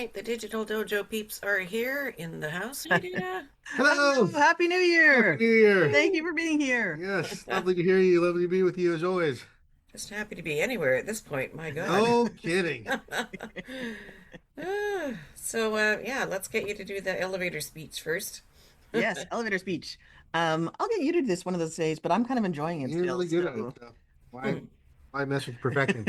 right, the Digital Dojo peeps are here in the house. Hey, Dana. Hello, Hello, Happy New Happy Year. New Year. Thank you Woo. for being here. Yes, lovely to hear you. Lovely to be with you as always. Just happy to be anywhere at this point. My God. No kidding. Yeah, let's get you to do the elevator speech first. Yes, elevator speech. I'll get you to do this one of those days, but I'm kind of enjoying it You're still. really good at it. So why mess with perfection?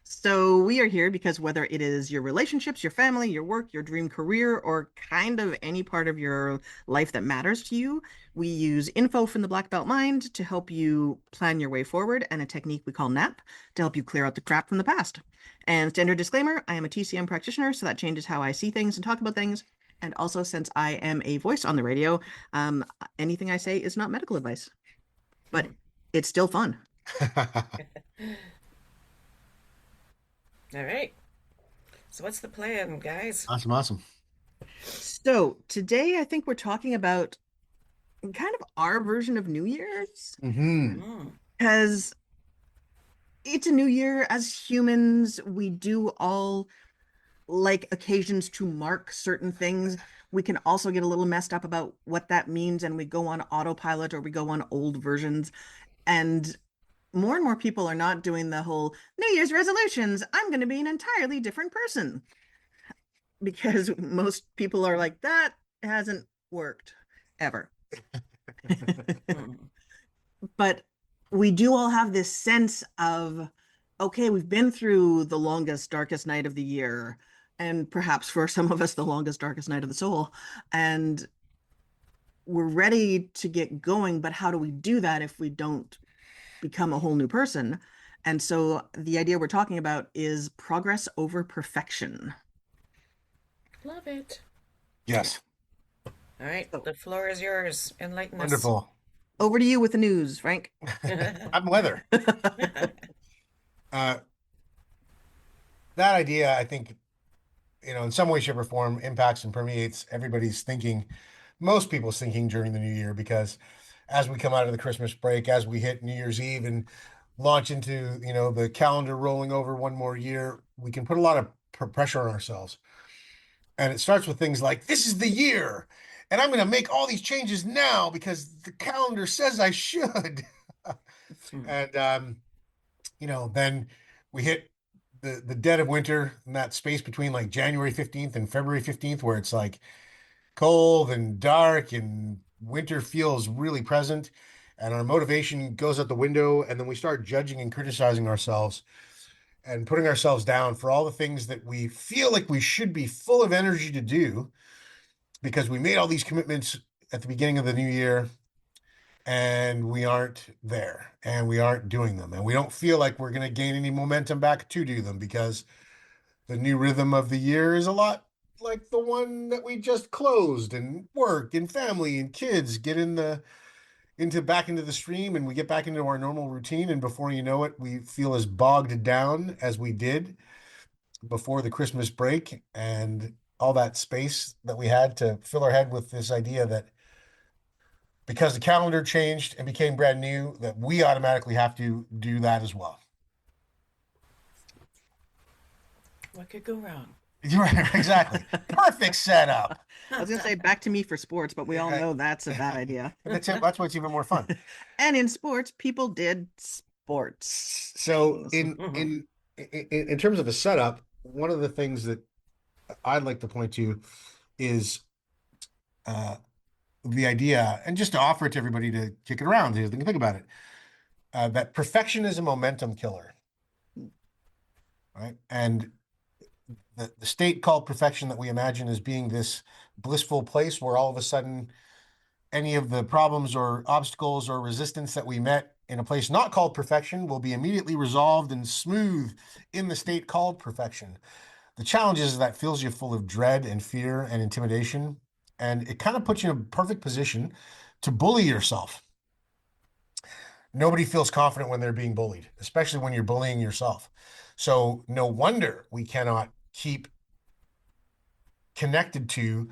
So we are here because whether it is your relationships, your family, your work, your dream career, or kind of any part of your life that matters to you, we use info from the Black Belt Mind to help you plan your way forward and a technique we call NAP to help you clear out the crap from the past. And standard disclaimer, I am a TCM practitioner, so that changes how I see things and talk about things. And also, since I am a voice on the radio, anything I say is not medical advice, but it's still fun. All right. So what's the plan, guys? Awesome, awesome. So today I think we're talking about kind of our version of New Year's Mm. because it's a new year. As humans, we do all like occasions to mark certain things. We can also get a little messed up about what that means, and we go on autopilot or we go on old versions. And more people are not doing the whole New Year's resolutions. I'm going to be an entirely different person because most people are like, that hasn't worked ever. Mm. But we do all have this sense of, okay, we've been through the longest, darkest night of the year, and perhaps for some of us, the longest, darkest night of the soul. And we're ready to get going. But how do we do that if we don't become a whole new person? And so the idea we're talking about is progress over perfection. Love it. Yes, All right, So the floor is yours. Enlighten us. wonderful. over to you with the news, Frank. I'm weather. Uh, that idea, I think, in some way, shape, or form, impacts and permeates everybody's thinking, most people's thinking during the new year, because as we come out of the Christmas break, as we hit New Year's Eve and launch into, the calendar rolling over one more year, we can put a lot of pressure on ourselves. And it starts with things like, this is the year, and I'm going to make all these changes now because the calendar says I should. Mm. And, then we hit the dead of winter and that space between like January 15th and February 15th, where it's like cold and dark and winter feels really present. And our motivation goes out the window. And then we start judging and criticizing ourselves and putting ourselves down for all the things that we feel like we should be full of energy to do because we made all these commitments at the beginning of the new year and we aren't there and we aren't doing them. And we don't feel like we're going to gain any momentum back to do them because the new rhythm of the year is a lot like the one that we just closed, and work and family and kids get into the stream and we get back into our normal routine. And before you know it, we feel as bogged down as we did before the Christmas break and all that space that we had to fill our head with this idea that because the calendar changed and became brand new, that we automatically have to do that as well. What could go wrong? Right, exactly. Perfect setup. I was going to say back to me for sports, but we all know that's a bad idea. That's what's even more fun. And in sports, people did sports. So Mhm. in terms of a setup, one of the things that I'd like to point to is uh, the idea, and just to offer it to everybody to kick it around, so they can think about it, that perfection is a momentum killer, right? And the state called perfection that we imagine as being this blissful place where all of a sudden any of the problems or obstacles or resistance that we met in a place not called perfection will be immediately resolved and smooth in the state called perfection. The challenge is that fills you full of dread and fear and intimidation, and it kind of puts you in a perfect position to bully yourself. Nobody feels confident when they're being bullied, especially when you're bullying yourself. So no wonder we cannot keep connected to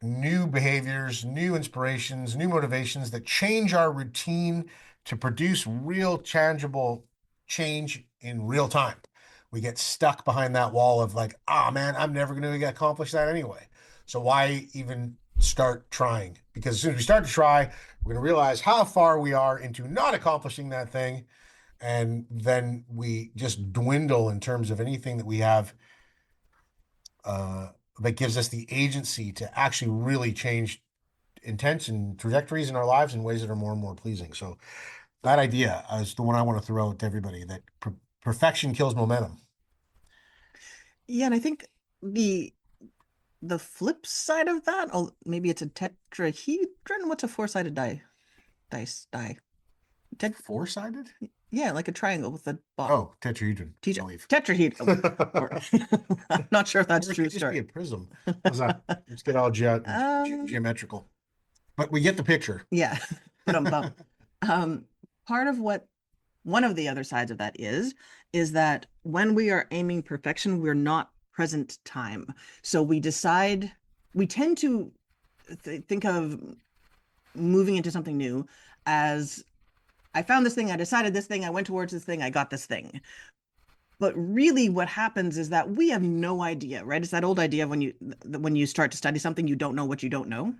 new behaviors, new inspirations, new motivations that change our routine to produce real tangible change in real time. we get stuck behind that wall of like, ah, man, I'm never going to accomplish that anyway. So why even start trying? Because as soon as we start to try, we're going to realize how far we are into not accomplishing that thing. And then we just dwindle in terms of anything that we have that gives us the agency to actually really change intents and trajectories in our lives in ways that are more and more pleasing. So that idea is the one I want to throw out to everybody, that perfection kills momentum. Yeah, and I think the flip side of that, maybe it's a tetrahedron. What's a four-sided die? Four-sided? Yeah, like a triangle with a bottom. Oh, tetrahedron, I believe. Tetrahedron. I'm not sure if that's true. It could just be a prism. How's that? Let's get all geometrical. But we get the picture. Yeah. Part of what one of the other sides of that is that when we are aiming perfection, we're not present time. So we tend to think of moving into something new as, I found this thing, I decided this thing, I went towards this thing, I got this thing. But really what happens is that we have no idea, right? It's that old idea of when you start to study something, you don't know what you don't know.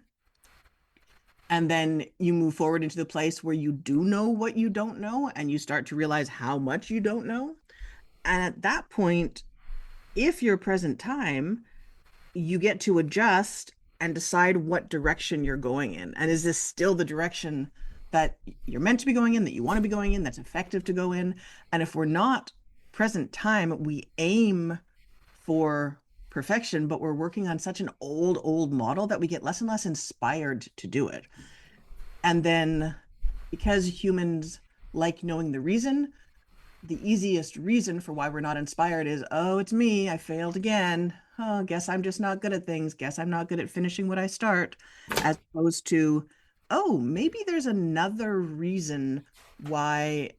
And then you move forward into the place where you do know what you don't know, and you start to realize how much you don't know. And at that point, if you're present time, you get to adjust and decide what direction you're going in. And is this still the direction that you're meant to be going in, that you want to be going in, that's effective to go in? And if we're not present time, we aim for perfection, but we're working on such an old model that we get less and less inspired to do it. And then because humans like knowing the reason, the easiest reason for why we're not inspired is, oh, it's me, I failed again. Oh, guess I'm just not good at things. Guess I'm not good at finishing what I start. As opposed to, oh, maybe there's another reason why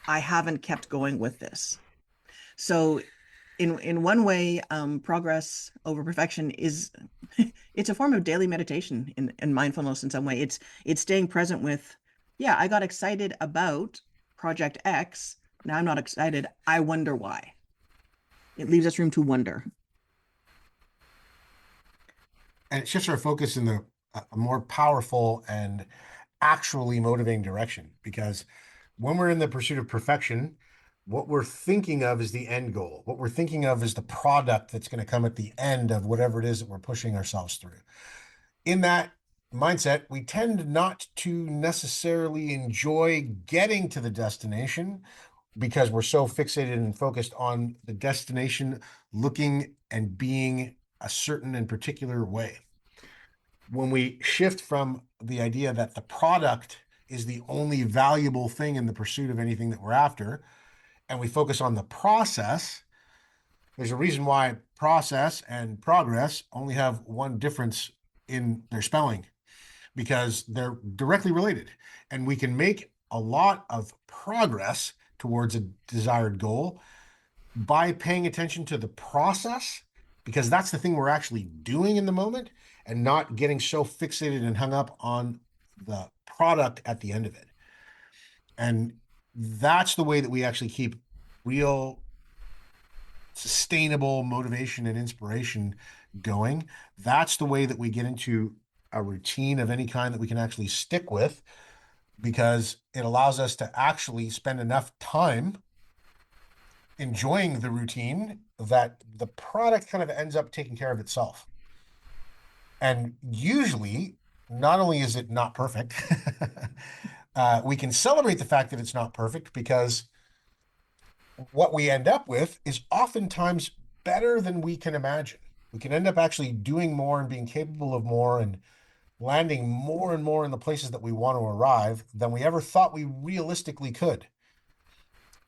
I haven't kept going with this. So in one way, progress over perfection is it's a form of daily meditation and mindfulness in some way. It's staying present with, yeah, I got excited about project X. Now I'm not excited. I wonder why. It leaves us room to wonder. And it shifts our focus in a more powerful and actually motivating direction. Because when we're in the pursuit of perfection, what we're thinking of is the end goal. What we're thinking of is the product that's going to come at the end of whatever it is that we're pushing ourselves through. In that mindset, we tend not to necessarily enjoy getting to the destination because we're so fixated and focused on the destination looking and being a certain and particular way. When we shift from the idea that the product is the only valuable thing in the pursuit of anything that we're after, and we focus on the process, there's a reason why process and progress only have one difference in their spelling, because they're directly related. And we can make a lot of progress towards a desired goal by paying attention to the process, because that's the thing we're actually doing in the moment, and not getting so fixated and hung up on the product at the end of it. And that's the way that we actually keep real sustainable motivation and inspiration going. That's the way that we get into a routine of any kind that we can actually stick with, because it allows us to actually spend enough time enjoying the routine that the product kind of ends up taking care of itself. And usually, not only is it not perfect, we can celebrate the fact that it's not perfect, because what we end up with is oftentimes better than we can imagine. We can end up actually doing more and being capable of more and landing more and more in the places that we want to arrive than we ever thought we realistically could.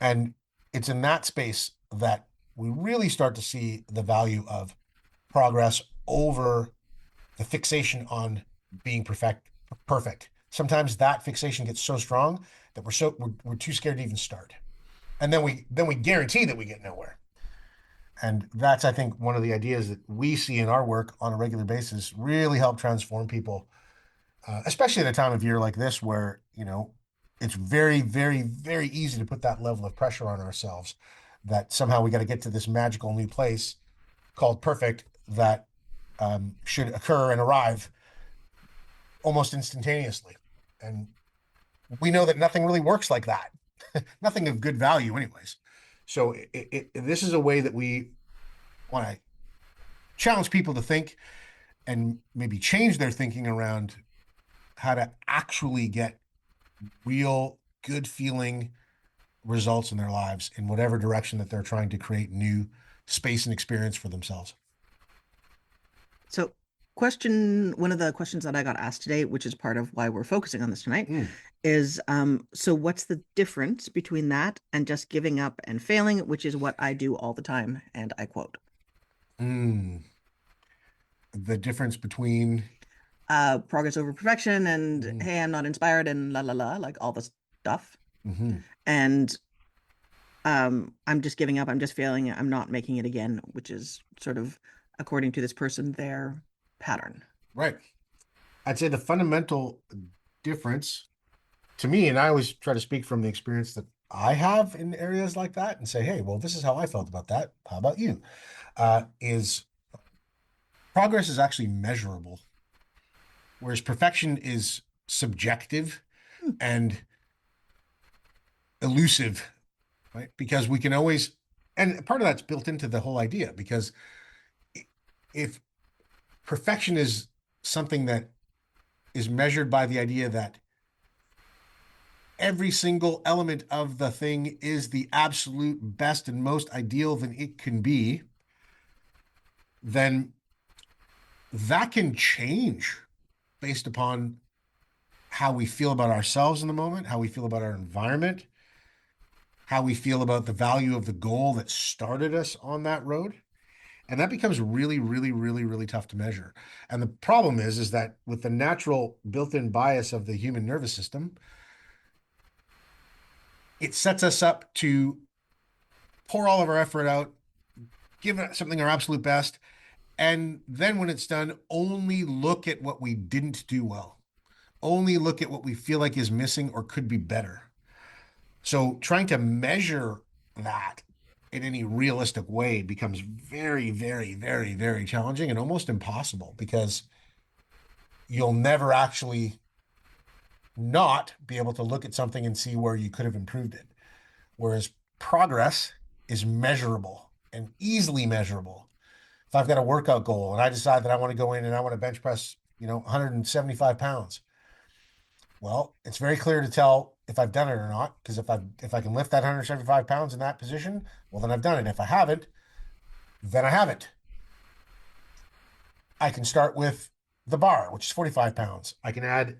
And it's in that space that we really start to see the value of progress over the fixation on being perfect. Sometimes that fixation gets so strong that we're too scared to even start. And then we guarantee that we get nowhere. And that's, I think, one of the ideas that we see in our work on a regular basis really help transform people, especially at a time of year like this, where, it's very, very, very easy to put that level of pressure on ourselves. that somehow we got to get to this magical new place called perfect that should occur and arrive almost instantaneously. And we know that nothing really works like that. Nothing of good value anyways. So this is a way that we want to challenge people to think and maybe change their thinking around how to actually get real good feeling results in their lives in whatever direction that they're trying to create new space and experience for themselves. So one of the questions that I got asked today, which is part of why we're focusing on this tonight, is so what's the difference between that and just giving up and failing, which is what I do all the time, and I quote. The difference between progress over perfection and hey, I'm not inspired and la la la, like all the stuff. And I'm just giving up, I'm just failing, I'm not making it again, which is sort of, according to this person, their pattern. Right. I'd say the fundamental difference to me, and I always try to speak from the experience that I have in areas like that and say, hey, well, this is how I felt about that. How about you? Is progress is actually measurable, whereas perfection is subjective and elusive, right? Because we can always, and part of that's built into the whole idea, because if perfection is something that is measured by the idea that every single element of the thing is the absolute best and most ideal that it can be, then that can change based upon how we feel about ourselves in the moment, how we feel about our environment, how we feel about the value of the goal that started us on that road. And that becomes really, really, really, really tough to measure. And the problem is that with the natural built-in bias of the human nervous system, it sets us up to pour all of our effort out, give it something our absolute best, and then when it's done, only look at what we didn't do well. Only look at what we feel like is missing or could be better. So trying to measure that in any realistic way becomes very, very, very, very challenging and almost impossible, because you'll never actually not be able to look at something and see where you could have improved it. Whereas progress is measurable and easily measurable. If I've got a workout goal and I decide that I want to go in and I want to bench press, 175 pounds, well, it's very clear to tell if I've done it or not, because if I can lift that 175 pounds in that position, well, then I've done it. If I haven't, then I haven't. I can start with the bar, which is 45 pounds. I can add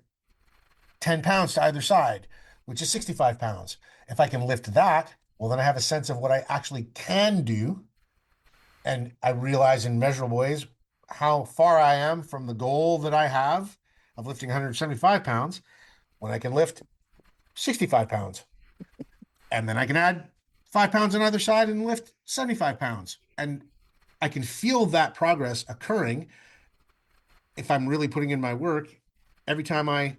10 pounds to either side, which is 65 pounds. If I can lift that, well, then I have a sense of what I actually can do. And I realize in measurable ways how far I am from the goal that I have of lifting 175 pounds when I can lift 65 pounds. And then I can add 5 pounds on either side and lift 75 pounds. And I can feel that progress occurring if I'm really putting in my work every time I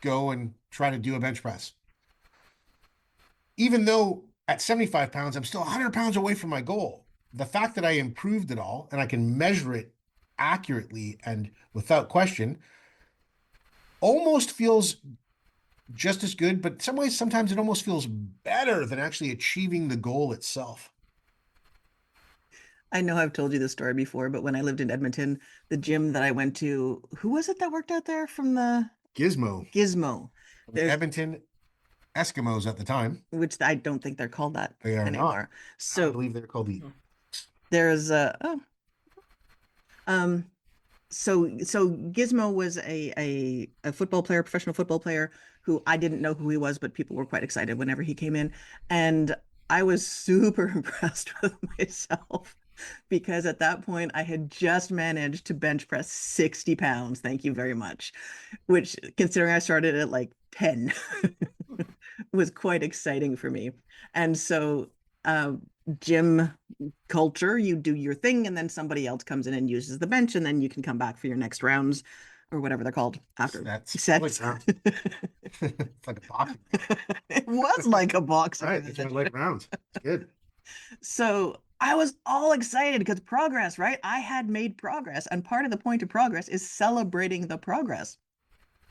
go and try to do a bench press. Even though at 75 pounds, I'm still 100 pounds away from my goal. The fact that I improved it all and I can measure it accurately and without question almost feels just as good, but in some ways, sometimes it almost feels better than actually achieving the goal itself. I know I've told you this story before, but when I lived in Edmonton, the gym that I went to, who was it that worked out there from the Gizmo. The Edmonton Eskimos at the time, which I don't think they're called that they are anymore. not. So I believe they're called the. There's so Gizmo was a football player, professional football player, who I didn't know who he was, but people were quite excited whenever he came in, and I was super impressed with myself because at that point I had just managed to bench press 60 pounds. Thank you very much. Which, considering I started at like 10, was quite exciting for me. And so gym culture, you do your thing and then somebody else comes in and uses the bench, and then you can come back for your next rounds or whatever they're called after sets. It's like a boxing. It was like a boxing. Right, it's like rounds. It's good. So I was all excited because progress, right? I had made progress. And part of the point of progress is celebrating the progress.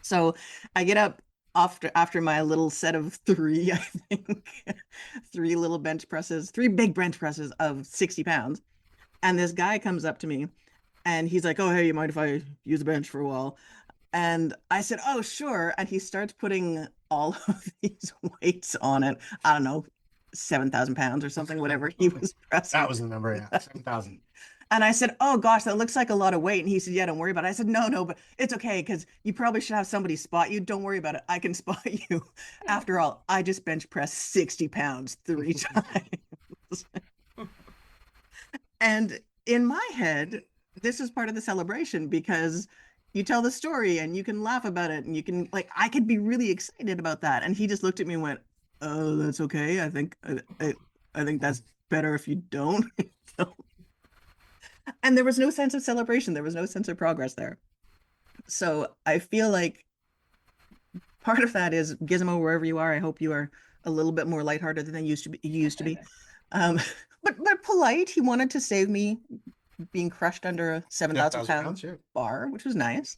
So I get up after my little set of three, I think, three little bench presses, three big bench presses of 60 pounds. And this guy comes up to me and he's like, "Oh, hey, you mind if I use a bench for a while?" And I said, "Oh, sure." And he starts putting all of these weights on it. I don't know, 7,000 pounds or something, whatever he was pressing. That was the number, yeah, 7,000. And I said, "Oh gosh, that looks like a lot of weight." And he said, "Yeah, don't worry about it." I said, "No, no, but it's okay because you probably should have somebody spot you. Don't worry about it. I can spot you." After all, I just bench pressed 60 pounds 3 times. And in my head, this is part of the celebration because you tell the story and you can laugh about it and you can like I could be really excited about that. And he just looked at me and went, "Oh, that's okay. I think that's better if you don't." So, and there was no sense of celebration. There was no sense of progress there. So I feel like part of that is Gizmo, wherever you are, I hope you are a little bit more lighthearted than you used to be. Um, but polite. He wanted to save me being crushed under a 7,000 pound yeah. bar, which was nice.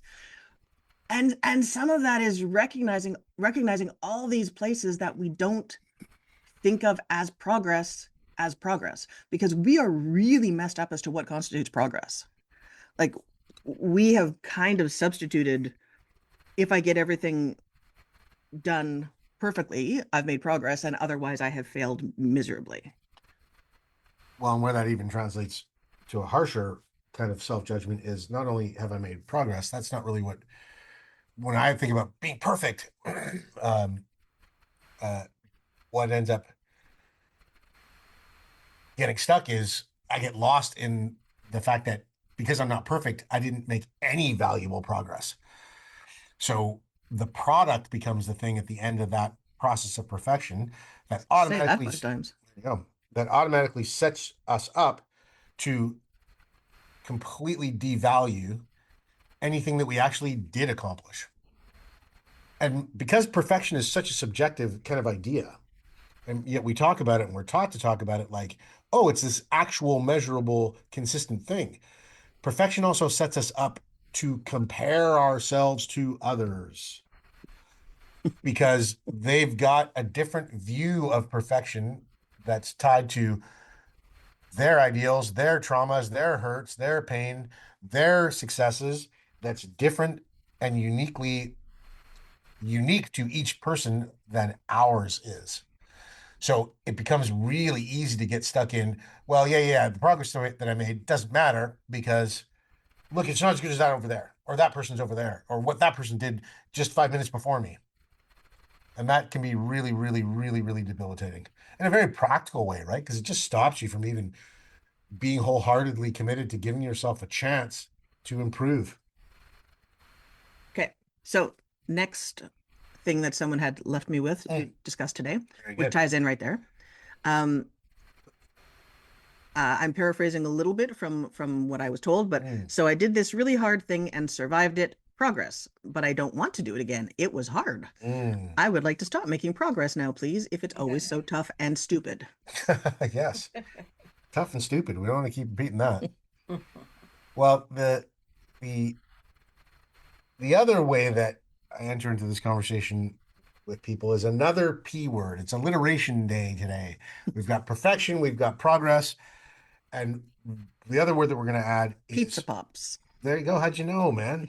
And some of that is recognizing all these places that we don't think of as progress because we are really messed up as to what constitutes progress. Like we have kind of substituted if I get everything done perfectly, I've made progress, and otherwise I have failed miserably. Well, and where that even translates to a harsher kind of self-judgment is not only have I made progress, that's not really what, when I think about being perfect, um, uh, what ends up getting stuck is I get lost in the fact that because I'm not perfect, I didn't make any valuable progress. So the product becomes the thing at the end of that process of perfection that Say that automatically, 5 times. you know, that automatically sets us up to completely devalue anything that we actually did accomplish. And because perfection is such a subjective kind of idea, and yet we talk about it and we're taught to talk about it like, oh, it's this actual, measurable, consistent thing. Perfection also sets us up to compare ourselves to others because they've got a different view of perfection that's tied to their ideals, their traumas, their hurts, their pain, their successes, that's different and unique to each person than ours is. So it becomes really easy to get stuck in, well, yeah, the progress that I made doesn't matter because look, it's not as good as that over there, or that person's over there, or what that person did just 5 minutes before me. And that can be really, really, really, really debilitating in a very practical way, right? Because it just stops you from even being wholeheartedly committed to giving yourself a chance to improve. Okay. So next thing that someone had left me with to discuss today, which ties in right there. I'm paraphrasing a little bit from what I was told, but so I did this really hard thing and survived it. Progress, but I don't want to do it again. It was hard. I would like to stop making progress now, please, if it's always so tough and stupid. Yes. Tough and stupid. We don't want to keep repeating that. Well, the other way that I enter into this conversation with people is another P word. It's alliteration day today. We've got perfection, we've got progress, and the other word that we're going to add is Pizza pops. there you go. How'd you know, man?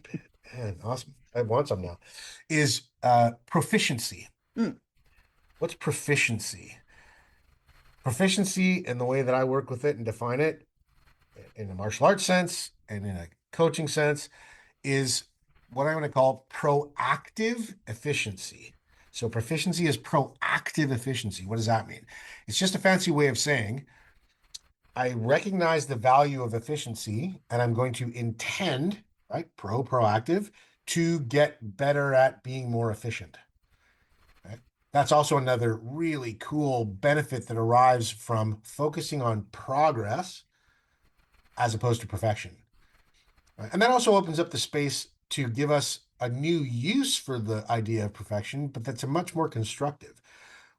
Man, awesome. I want some now. Is proficiency. What's proficiency? Proficiency, in the way that I work with it and define it in a martial arts sense and in a coaching sense, is what I'm going to call proactive efficiency. So proficiency is proactive efficiency. What does that mean? It's just a fancy way of saying I recognize the value of efficiency and I'm going to intend, right, proactive, to get better at being more efficient. Okay? That's also another really cool benefit that arrives from focusing on progress as opposed to perfection. Right? And that also opens up the space to give us a new use for the idea of perfection, but that's a much more constructive.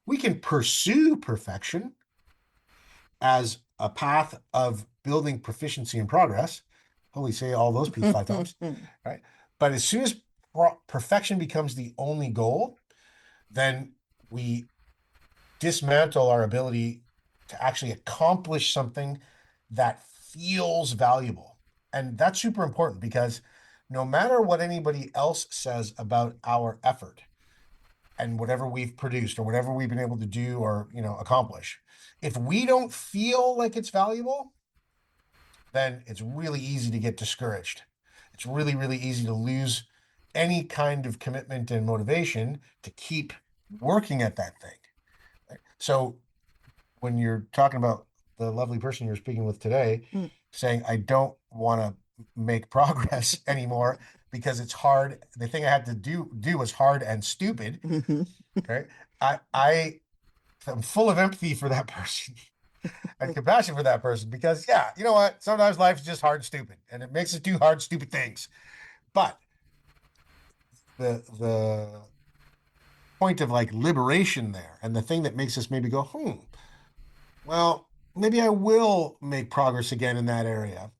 We can pursue perfection as a path of building proficiency and progress. Holy, say all those P's 5 times, right? But as soon as perfection becomes the only goal, then we dismantle our ability to actually accomplish something that feels valuable. And that's super important because no matter what anybody else says about our effort and whatever we've produced or whatever we've been able to do or, accomplish, if we don't feel like it's valuable, then it's really easy to get discouraged. It's really, really easy to lose any kind of commitment and motivation to keep working at that thing. So when you're talking about the lovely person you're speaking with today, saying, I don't want to make progress anymore because it's hard. The thing I had to do was hard and stupid. Right. I am full of empathy for that person and compassion for that person because, yeah, you know what? Sometimes life is just hard and stupid and it makes us do hard, stupid things. But the point of like liberation there and the thing that makes us maybe go, well, maybe I will make progress again in that area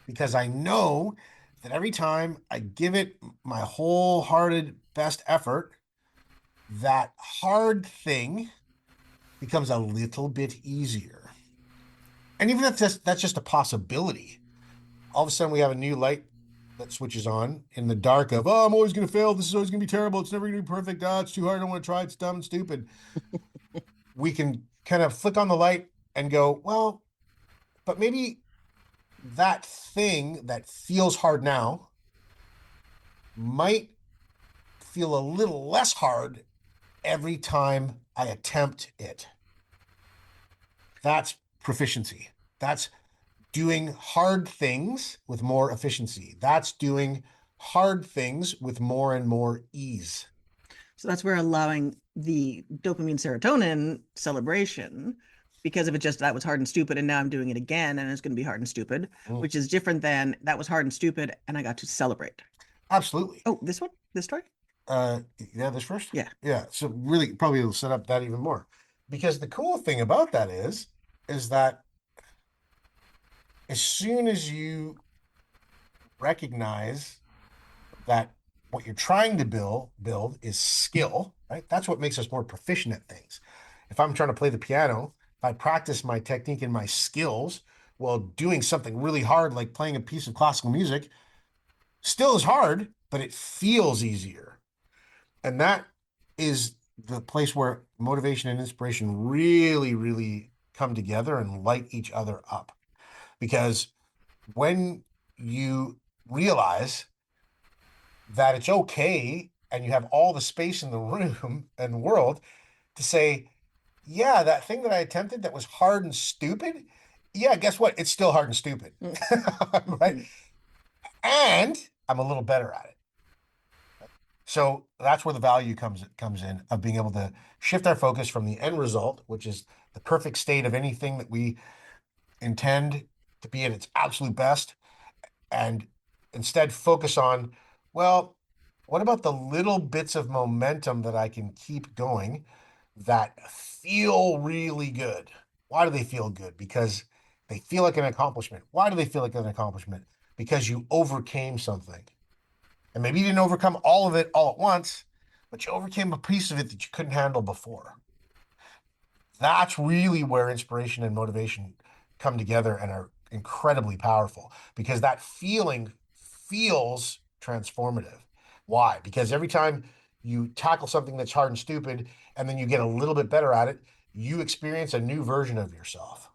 because I know that every time I give it my wholehearted best effort, that hard thing becomes a little bit easier. And even if that's just a possibility, all of a sudden we have a new light that switches on in the dark of, I'm always going to fail. This is always going to be terrible. It's never going to be perfect. It's too hard. I don't want to try. It's dumb and stupid. We can kind of flick on the light and go, well, but maybe that thing that feels hard now might feel a little less hard every time I attempt it. That's proficiency. That's doing hard things with more efficiency. That's doing hard things with more and more ease. So that's where allowing the dopamine serotonin celebration, because if it just that was hard and stupid and now I'm doing it again and it's going to be hard and stupid, which is different than that was hard and stupid and I got to celebrate. Absolutely. Oh, this one? This story? Yeah, this first? Yeah. Yeah. So really probably will set up that even more. Because the cool thing about that is that as soon as you recognize that what you're trying to build is skill, right? That's what makes us more proficient at things. If I'm trying to play the piano, if I practice my technique and my skills while doing something really hard, like playing a piece of classical music, still is hard, but it feels easier. And that is the place where motivation and inspiration really, really come together and light each other up. Because when you realize that it's okay and you have all the space in the room and the world to say, yeah, that thing that I attempted that was hard and stupid, yeah, guess what? It's still hard and stupid. Right? And I'm a little better at it. So that's where the value comes in of being able to shift our focus from the end result, which is the perfect state of anything that we intend to be at its absolute best, and instead focus on, well, what about the little bits of momentum that I can keep going that feel really good? Why do they feel good? Because they feel like an accomplishment. Why do they feel like an accomplishment? Because you overcame something. And maybe you didn't overcome all of it all at once, but you overcame a piece of it that you couldn't handle before. That's really where inspiration and motivation come together and are incredibly powerful because that feeling feels transformative. Why? Because every time you tackle something that's hard and stupid and then you get a little bit better at it, you experience a new version of yourself.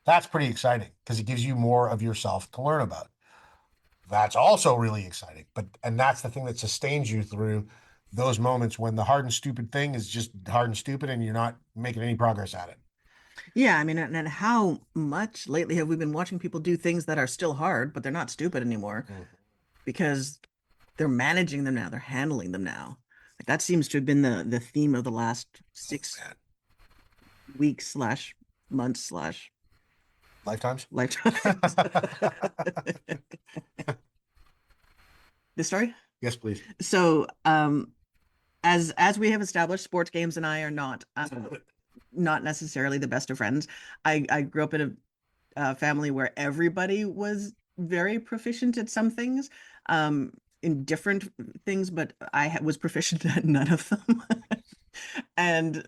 That's pretty exciting because it gives you more of yourself to learn about. That's also really exciting. And that's the thing that sustains you through those moments when the hard and stupid thing is just hard and stupid and you're not making any progress at it. Yeah, I mean, and how much lately have we been watching people do things that are still hard, but they're not stupid anymore because they're managing them now, they're handling them now. Like that seems to have been the theme of the last 6 weeks slash months slash Lifetimes. This story? Yes, please. So, as we have established, sports games and I are not not necessarily the best of friends. I grew up in a family where everybody was very proficient at some things, in different things, but I was proficient at none of them. And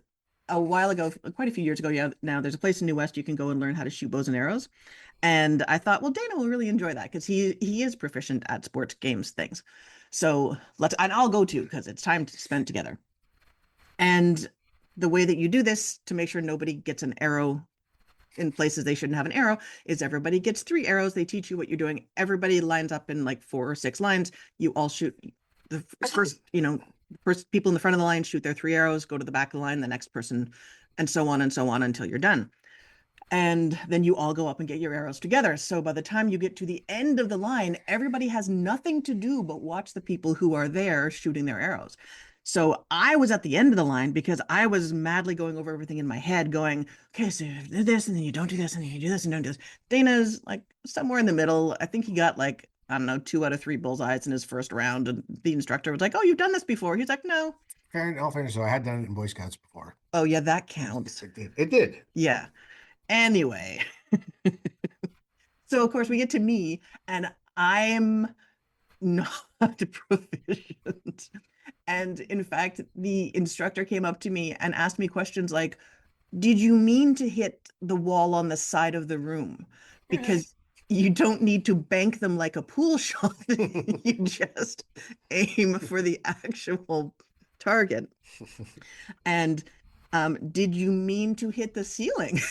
a while ago, quite a few years ago, yeah, now there's a place in New West you can go and learn how to shoot bows and arrows. And I thought, well, Dana will really enjoy that because he is proficient at sports games things. So and I'll go too because it's time to spend together. And the way that you do this to make sure nobody gets an arrow in places they shouldn't have an arrow is everybody gets 3 arrows. They teach you what you're doing. Everybody lines up in like 4 or 6 lines. You all shoot the first, first people in the front of the line shoot their 3 arrows, go to the back of the line, the next person, and so on until you're done. And then you all go up and get your arrows together. So by the time you get to the end of the line, everybody has nothing to do but watch the people who are there shooting their arrows. So I was at the end of the line because I was madly going over everything in my head, going, okay, so you do this, and then you don't do this, and then you do this, and don't do this. Dana's like somewhere in the middle. I think he got like, I don't know, 2 out of 3 bullseyes in his first round. And the instructor was like, oh, you've done this before. He's like, no. In all fairness, so I had done it in Boy Scouts before. Oh, yeah, that counts. It did. Yeah. Anyway, so of course we get to me, and I'm not proficient. And in fact, the instructor came up to me and asked me questions like, did you mean to hit the wall on the side of the room? Because you don't need to bank them like a pool shot. You just aim for the actual target. And did you mean to hit the ceiling?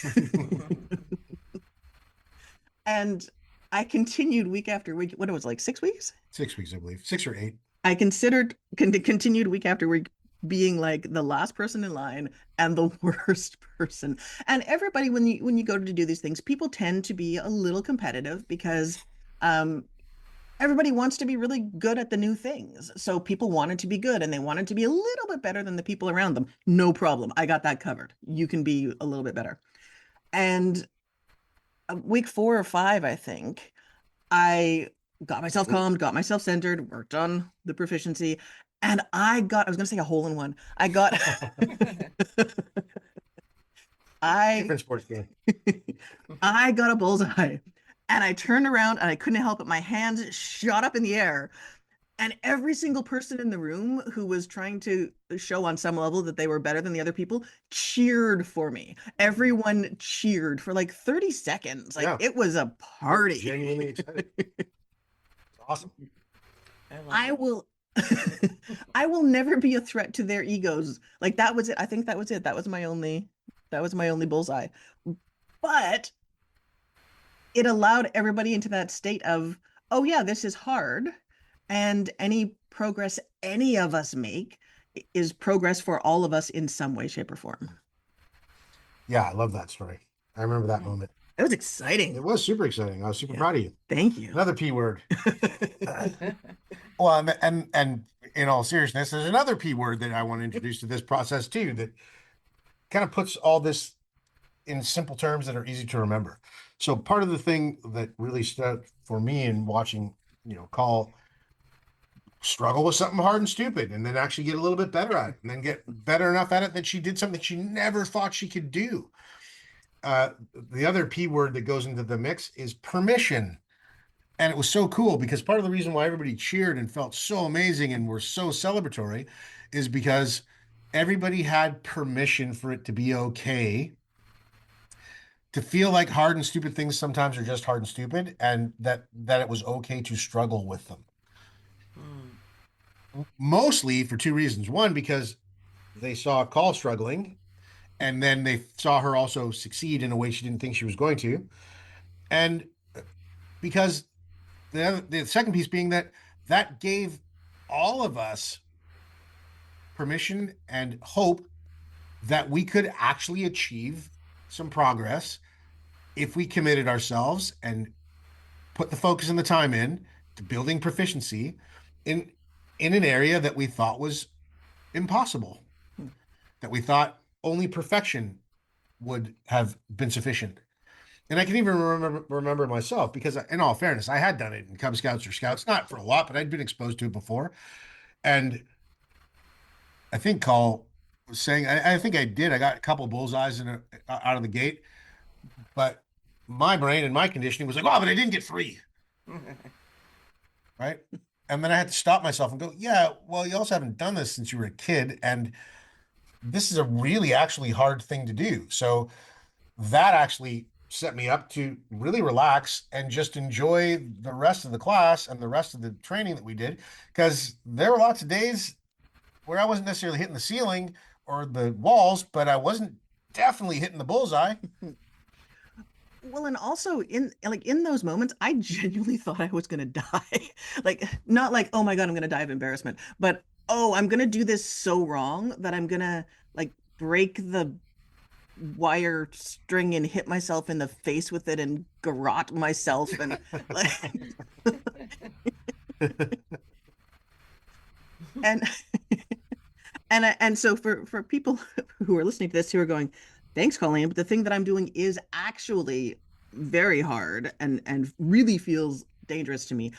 And I continued week after week. What it was like 6 weeks? 6 weeks, I believe. 6 or 8. I continued week after week being like the last person in line and the worst person. And everybody, when you go to do these things, people tend to be a little competitive because everybody wants to be really good at the new things. So people wanted to be good and they wanted to be a little bit better than the people around them. No problem. I got that covered. You can be a little bit better. And week 4 or 5, I think, I got myself calmed, got myself centered, worked on the proficiency, and I was gonna say a hole in one. I got Different sports game. I got a bullseye, and I turned around and I couldn't help it. My hands shot up in the air, and every single person in the room who was trying to show on some level that they were better than the other people cheered for me. Everyone cheered for like 30 seconds. Like Yeah. it was a party. Genuinely excited. It's awesome. I will I will never be a threat to their egos. Like that was it. I think that was it. That was my only bullseye. But it allowed everybody into that state of, oh yeah, this is hard. And any progress any of us make is progress for all of us in some way, shape, or form. Yeah, I love that story. I remember that moment. It was exciting. It was super exciting. I was super proud of you. Thank you. Another P word. Well, and in all seriousness, there's another P word that I want to introduce to this process too, that kind of puts all this in simple terms that are easy to remember. So part of the thing that really stood out for me in watching, Call struggle with something hard and stupid, and then actually get a little bit better at it, and then get better enough at it that she did something she never thought she could do. The other P word that goes into the mix is permission. And it was so cool because part of the reason why everybody cheered and felt so amazing and were so celebratory is because everybody had permission for it to be okay, to feel like hard and stupid things sometimes are just hard and stupid, and that it was okay to struggle with them. Mostly for 2 reasons. One, because they saw Call struggling, and then they saw her also succeed in a way she didn't think she was going to. And because the second piece being that gave all of us permission and hope that we could actually achieve some progress if we committed ourselves and put the focus and the time in to building proficiency in an area that we thought was impossible, that we thought only perfection would have been sufficient. And I can even remember myself, because in all fairness, I had done it in Cub Scouts or Scouts, not for a lot, but I'd been exposed to it before. And I think Call was saying, I think I did. I got a couple bullseyes out of the gate, but my brain and my conditioning was like, oh, but I didn't get three, right? And then I had to stop myself and go, yeah, well, you also haven't done this since you were a kid, and this is a really actually hard thing to do. So that actually set me up to really relax and just enjoy the rest of the class and the rest of the training that we did, because there were lots of days where I wasn't necessarily hitting the ceiling or the walls, but I wasn't definitely hitting the bullseye. Well, and also in those moments, I genuinely thought I was gonna die. Like, not like, oh my God, I'm gonna die of embarrassment, but oh, I'm gonna do this so wrong that I'm gonna like break the wire string and hit myself in the face with it and garrote myself and like and and so for people who are listening to this who are going, thanks, Colleen, but the thing that I'm doing is actually very hard and really feels dangerous to me.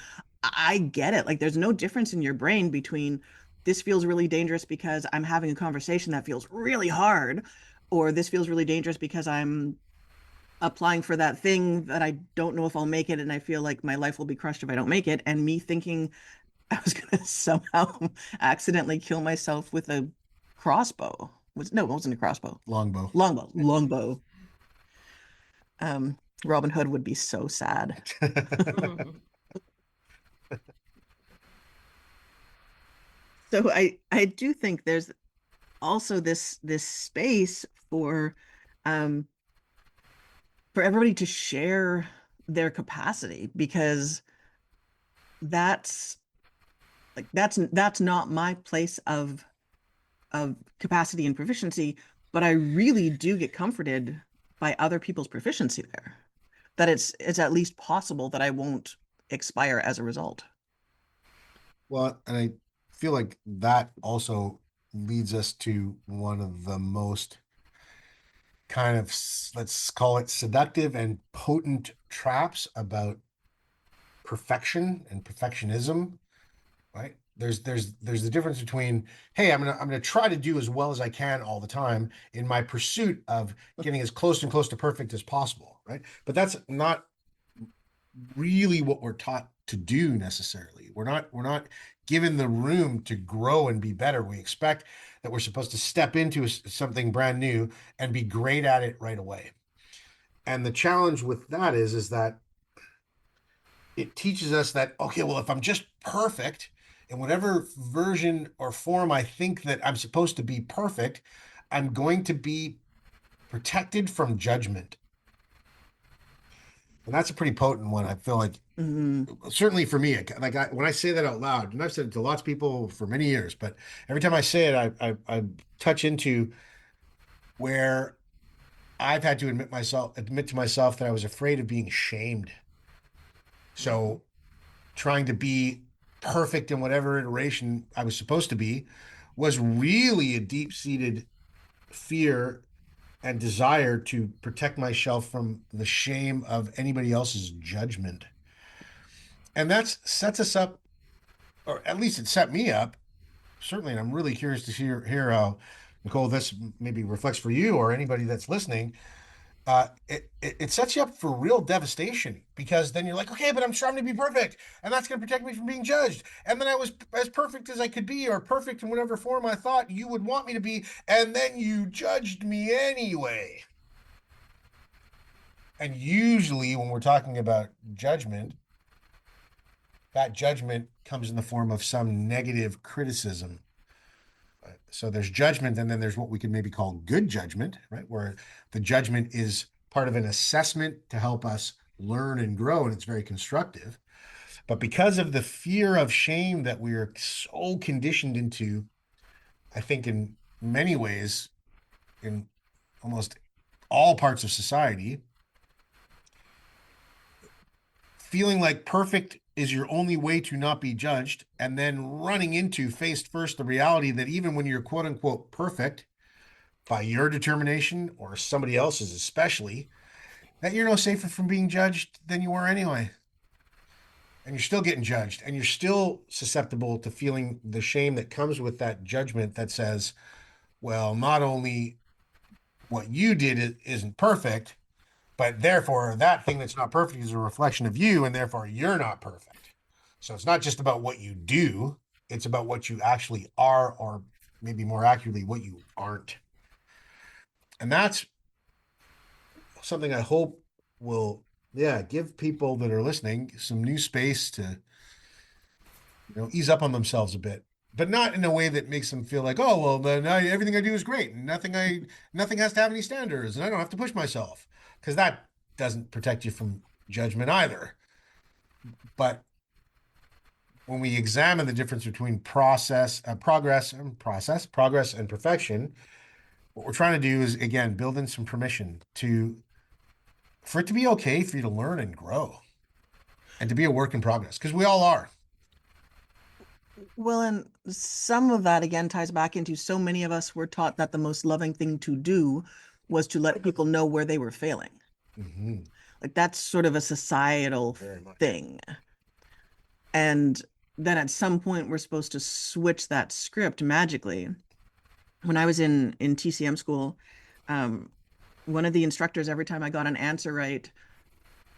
I get it. Like there's no difference in your brain between this feels really dangerous because I'm having a conversation that feels really hard, or this feels really dangerous because I'm applying for that thing that I don't know if I'll make it and I feel like my life will be crushed if I don't make it. And me thinking I was gonna somehow accidentally kill myself with a crossbow. No, it wasn't a crossbow. Longbow. Longbow. Robin Hood would be so sad. So I do think there's also this space um for everybody to share their capacity, because that's that's not my place of capacity and proficiency, but I really do get comforted by other people's proficiency there. That it's at least possible that I won't expire as a result. Well, and I feel like that also leads us to one of the most kind of, let's call it seductive and potent traps about perfection and perfectionism, right? There's the difference between, hey, I'm gonna try to do as well as I can all the time in my pursuit of getting as close and close to perfect as possible, right? But that's not really what we're taught to do necessarily. We're not given the room to grow and be better. We expect that we're supposed to step into something brand new and be great at it right away. And the challenge with that is that it teaches us that, okay, well, if I'm just perfect in whatever version or form I think that I'm supposed to be perfect, I'm going to be protected from judgment. And that's a pretty potent one. I feel like, certainly for me, like when I say that out loud, and I've said it to lots of people for many years, but every time I say it, I touch into where I've had to admit to myself that I was afraid of being shamed. So trying to be perfect in whatever iteration I was supposed to be was really a deep-seated fear and desire to protect myself from the shame of anybody else's judgment. And that sets us up, or at least it set me up, certainly. And I'm really curious to hear how, Nicole, this maybe reflects for you or anybody that's listening. It sets you up for real devastation, because then you're like, okay, but I'm striving to be perfect, and that's going to protect me from being judged. And then I was as perfect as I could be, or perfect in whatever form I thought you would want me to be, and then you judged me anyway. And usually, when we're talking about judgment, that judgment comes in the form of some negative criticism. So there's judgment, and then there's what we could maybe call good judgment, right? Where the judgment is part of an assessment to help us learn and grow, and it's very constructive. But because of the fear of shame that we are so conditioned into, I think in many ways, in almost all parts of society, feeling like perfect is your only way to not be judged, and then running into face first the reality that even when you're quote unquote perfect by your determination or somebody else's, especially, that you're no safer from being judged than you were anyway. And you're still getting judged, and you're still susceptible to feeling the shame that comes with that judgment that says, well, not only what you did isn't perfect, but therefore that thing that's not perfect is a reflection of you, and therefore you're not perfect. So it's not just about what you do, it's about what you actually are, or maybe more accurately, what you aren't. And that's something I hope will, yeah, give people that are listening some new space to, ease up on themselves a bit, but not in a way that makes them feel like, oh, well, then everything I do is great, and nothing has to have any standards, and I don't have to push myself, because that doesn't protect you from judgment either. But when we examine the difference between progress and perfection, what we're trying to do is again build in some permission to for it to be okay for you to learn and grow and to be a work in progress, because we all are. Well, and some of that again ties back into so many of us were taught that the most loving thing to do was to let people know where they were failing. Mm-hmm. Like that's sort of a societal thing. And then at some point we're supposed to switch that script magically. When I was in TCM school, um, one of the instructors, every time I got an answer right,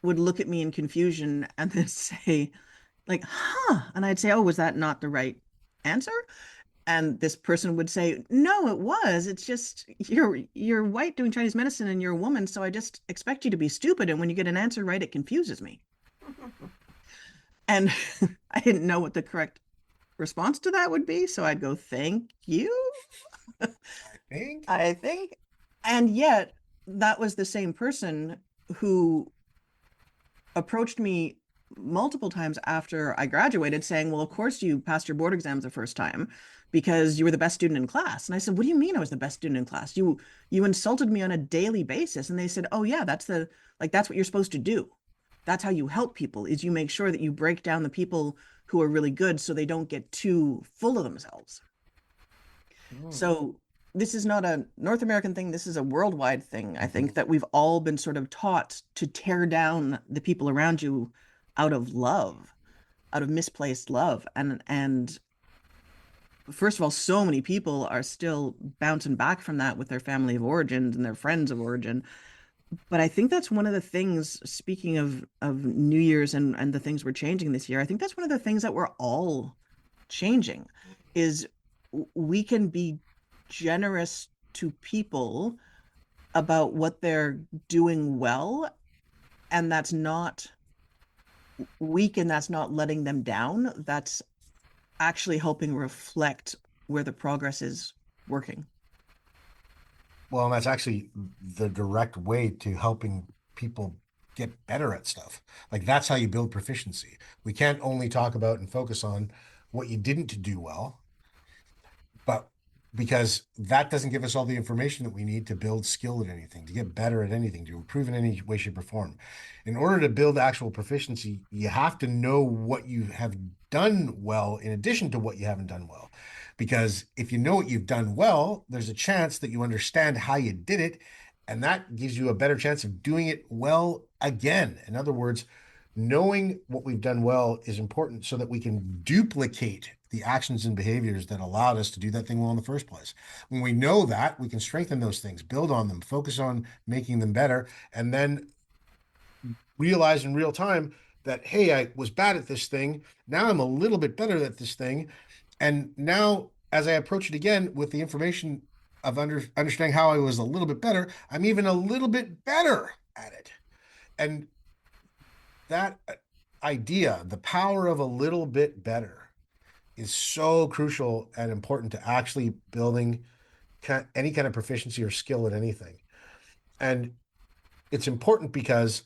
would look at me in confusion and then say, like, huh. And I'd say, oh, was that not the right answer? And this person would say, no, it was. It's just you're white doing Chinese medicine and you're a woman, so I just expect you to be stupid. And when you get an answer right, it confuses me. And I didn't know what the correct response to that would be. So I'd go, thank you. I think. And yet, that was the same person who approached me multiple times after I graduated saying, well, of course you passed your board exams the first time because you were the best student in class. And I said, what do you mean I was the best student in class? You insulted me on a daily basis. And they said, oh yeah, that's what you're supposed to do. That's how you help people, is you make sure that you break down the people who are really good so they don't get too full of themselves. So this is not a North American thing. This is a worldwide thing. I think that we've all been sort of taught to tear down the people around you out of love, out of misplaced love. And first of all, so many people are still bouncing back from that with their family of origin and their friends of origin. But I think that's one of the things, speaking of New Year's and the things we're changing this year, I think that's one of the things that we're all changing is we can be generous to people about what they're doing well, and that's not weak and that's not letting them down. That's actually helping reflect where the progress is working. Well, and that's actually the direct way to helping people get better at stuff. Like that's how you build proficiency. We can't only talk about and focus on what you didn't do well, but because that doesn't give us all the information that we need to build skill at anything, to get better at anything, to improve in any way, shape, or form. In order to build actual proficiency, you have to know what you have done well in addition to what you haven't done well. Because if you know what you've done well, there's a chance that you understand how you did it, and that gives you a better chance of doing it well again. In other words, knowing what we've done well is important so that we can duplicate the actions and behaviors that allowed us to do that thing well in the first place. When we know that, we can strengthen those things, build on them, focus on making them better, and then realize in real time that, hey, I was bad at this thing. Now I'm a little bit better at this thing. And now, as I approach it again with the information of understanding how I was a little bit better, I'm even a little bit better at it. And that idea, the power of a little bit better, is so crucial and important to actually building any kind of proficiency or skill at anything. And it's important because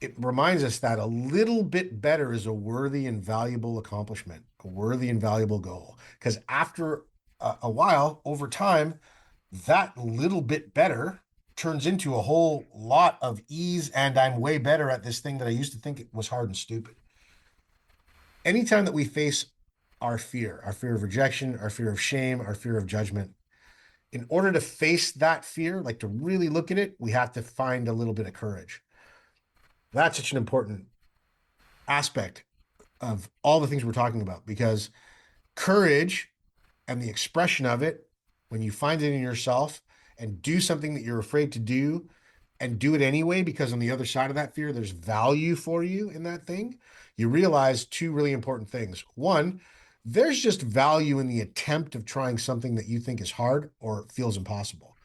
it reminds us that a little bit better is a worthy and valuable accomplishment, a worthy and valuable goal. Because after a while, over time, that little bit better turns into a whole lot of ease, and I'm way better at this thing that I used to think it was hard and stupid. Anytime that we face our fear of rejection, our fear of shame, our fear of judgment, in order to face that fear, like to really look at it, we have to find a little bit of courage. That's such an important aspect of all the things we're talking about, because courage and the expression of it, when you find it in yourself and do something that you're afraid to do and do it anyway, because on the other side of that fear, there's value for you in that thing, you realize two really important things. One, there's just value in the attempt of trying something that you think is hard or feels impossible.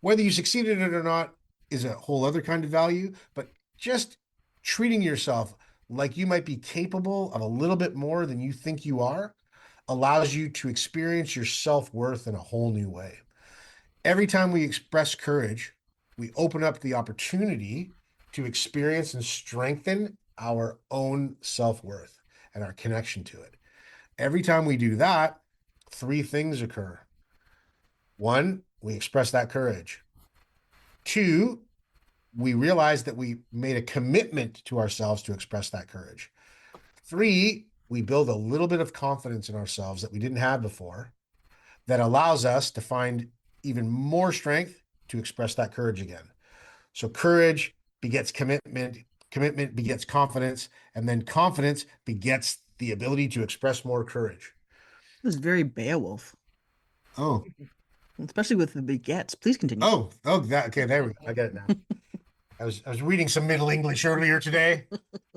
Whether you succeeded at it or not is a whole other kind of value, but just treating yourself like you might be capable of a little bit more than you think you are allows you to experience your self-worth in a whole new way. Every time we express courage, we open up the opportunity to experience and strengthen our own self-worth and our connection to it. Every time we do that, three things occur. One, we express that courage. Two, we realize that we made a commitment to ourselves to express that courage. Three, we build a little bit of confidence in ourselves that we didn't have before that allows us to find even more strength to express that courage again. So courage begets commitment, commitment begets confidence, and then confidence begets the ability to express more courage. It was very Beowulf, Oh, especially with the begets. Please continue. okay, there we go. I get it now. I was reading some Middle English earlier today.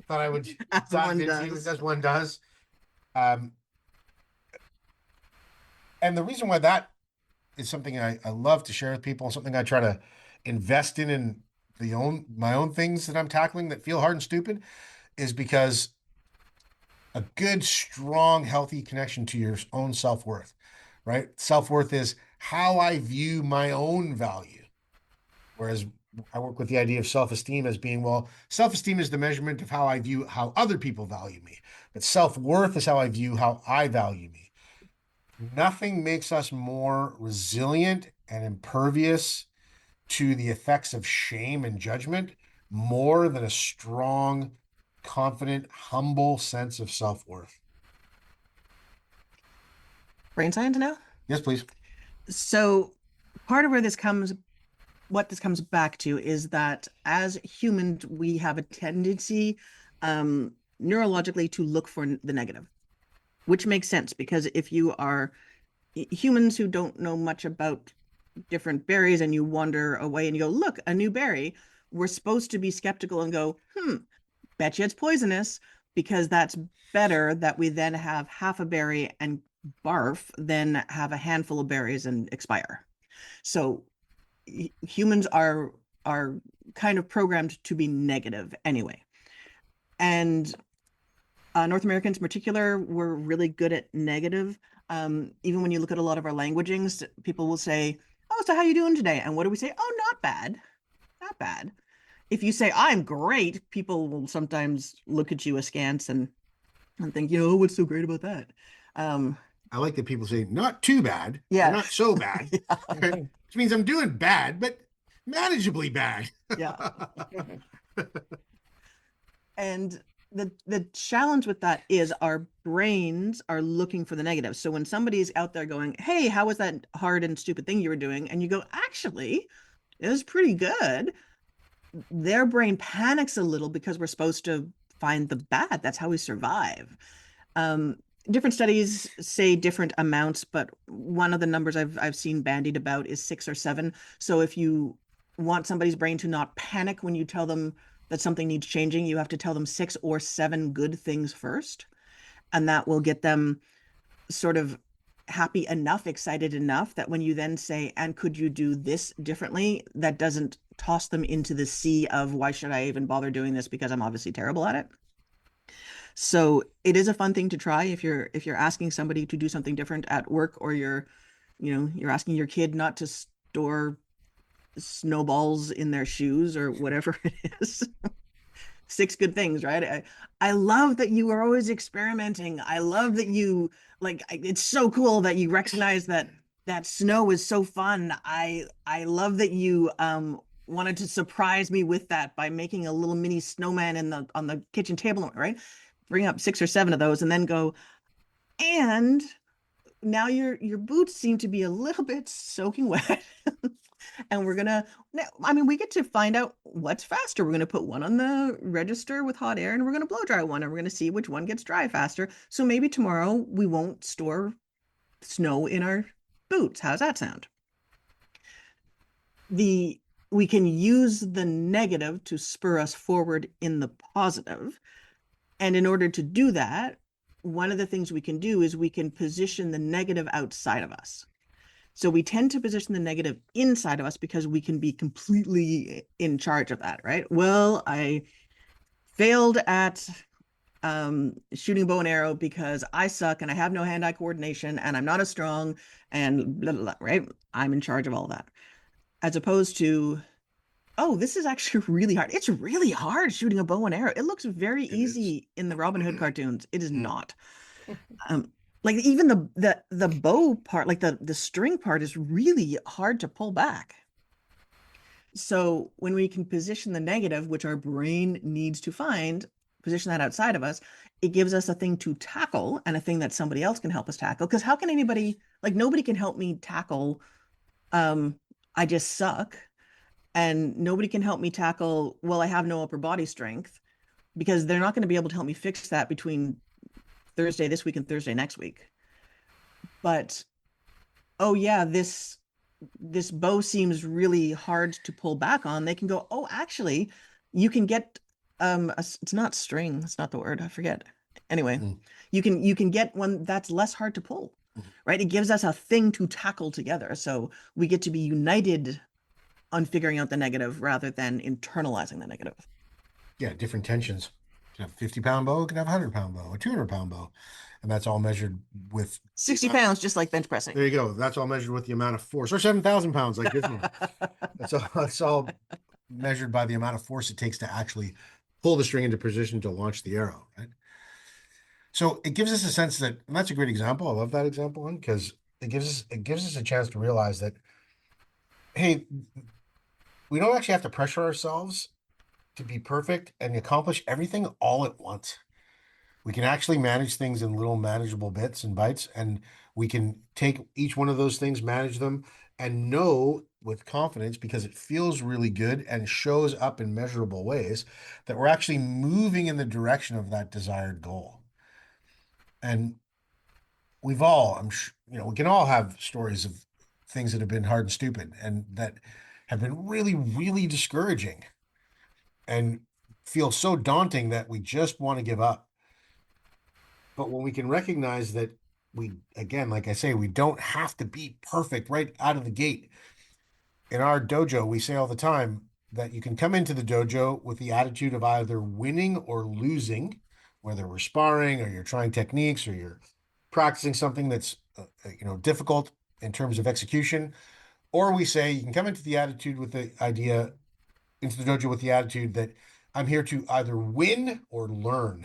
Thought I would As dive one into does. as one does. Um, and the reason why that is something I love to share with people, something I try to invest in my own things that I'm tackling that feel hard and stupid, is because a good, strong, healthy connection to your own self-worth, right? Self-worth is how I view my own value. Whereas I work with the idea of self-esteem as being, well, self-esteem is the measurement of how I view how other people value me. But self-worth is how I view how I value me. Nothing makes us more resilient and impervious to the effects of shame and judgment more than a strong, confident, humble sense of self-worth. Brain science now? Yes, please. So part of what this comes back to is that as humans, we have a tendency neurologically to look for the negative, which makes sense because if you are humans who don't know much about different berries and you wander away and you go, look, a new berry, we're supposed to be skeptical and go, bet you it's poisonous, because that's better that we then have half a berry and barf than have a handful of berries and expire. So humans are kind of programmed to be negative anyway. And North Americans in particular were really good at negative. Even when you look at a lot of our languagings, people will say, oh, so how you doing today? And what do we say? Oh, not bad. Not bad. If you say, I'm great, people will sometimes look at you askance and think, oh, what's so great about that? I like that people say, not too bad, Yeah. or not so bad, Yeah. which means I'm doing bad, but manageably bad. Yeah. And the challenge with that is our brains are looking for the negative. So when somebody's out there going, hey, how was that hard and stupid thing you were doing? And you go, actually, it was pretty good. Their brain panics a little because we're supposed to find the bad. That's how we survive. Um, Different studies say different amounts, but one of the numbers I've seen bandied about is 6 or 7. So if you want somebody's brain to not panic when you tell them that something needs changing, you have to tell them 6 or 7 good things first, and that will get them sort of happy enough, excited enough that when you then say, and could you do this differently, that doesn't toss them into the sea of why should I even bother doing this because I'm obviously terrible at it. So it is a fun thing to try if you're asking somebody to do something different at work, or you're asking your kid not to store snowballs in their shoes or whatever it is. 6 good things, right? I love that you are always experimenting. I love that you it's so cool that you recognize that snow is so fun. I love that you wanted to surprise me with that by making a little mini snowman on the kitchen table, right? Bring up 6 or 7 of those and then go, and now your boots seem to be a little bit soaking wet. And we get to find out what's faster. We're going to put one on the register with hot air and we're going to blow dry one and we're going to see which one gets dry faster. So maybe tomorrow we won't store snow in our boots. How's that sound? we can use the negative to spur us forward in the positive. And in order to do that, one of the things we can do is we can position the negative outside of us. So we tend to position the negative inside of us because we can be completely in charge of that, right? Well, I failed at shooting bow and arrow because I suck and I have no hand-eye coordination and I'm not as strong and blah, blah, blah, right? I'm in charge of all that. As opposed to, oh, this is actually really hard. It's really hard shooting a bow and arrow. It looks very easy in the Robin Hood cartoons. It is not. Like even the bow part, like the string part is really hard to pull back. So when we can position the negative, which our brain needs to find, position that outside of us, it gives us a thing to tackle and a thing that somebody else can help us tackle. Because how can anybody, like nobody can help me tackle, I just suck. And nobody can help me tackle, well, I have no upper body strength, because they're not going to be able to help me fix that between Thursday this week and Thursday next week. But, oh yeah, this bow seems really hard to pull back on. They can go, oh, actually, you can get it's not string, it's not the word, I forget. Anyway, you can get one that's less hard to pull, right? It gives us a thing to tackle together. So we get to be united on figuring out the negative rather than internalizing the negative. Yeah, different tensions. You can have a 50-pound bow, you can have a 100-pound bow, a 200-pound bow. And that's all measured with 60 pounds, just like bench pressing. There you go. That's all measured with the amount of force, or 7,000 pounds, like this one. That's all measured by the amount of force it takes to actually pull the string into position to launch the arrow, right? So it gives us a sense that, and that's a great example. I love that example one because it gives us a chance to realize that, hey, we don't actually have to pressure ourselves to be perfect and accomplish everything all at once. We can actually manage things in little manageable bits and bytes, and we can take each one of those things, manage them, and know with confidence, because it feels really good and shows up in measurable ways, that we're actually moving in the direction of that desired goal. And we've all, we can all have stories of things that have been hard and stupid and that have been really, really discouraging and feel so daunting that we just want to give up. But when we can recognize that again, like I say, we don't have to be perfect right out of the gate. In our dojo, we say all the time that you can come into the dojo with the attitude of either winning or losing, whether we're sparring or you're trying techniques or you're practicing something that's difficult in terms of execution. Or we say you can come into the dojo with the attitude that I'm here to either win or learn.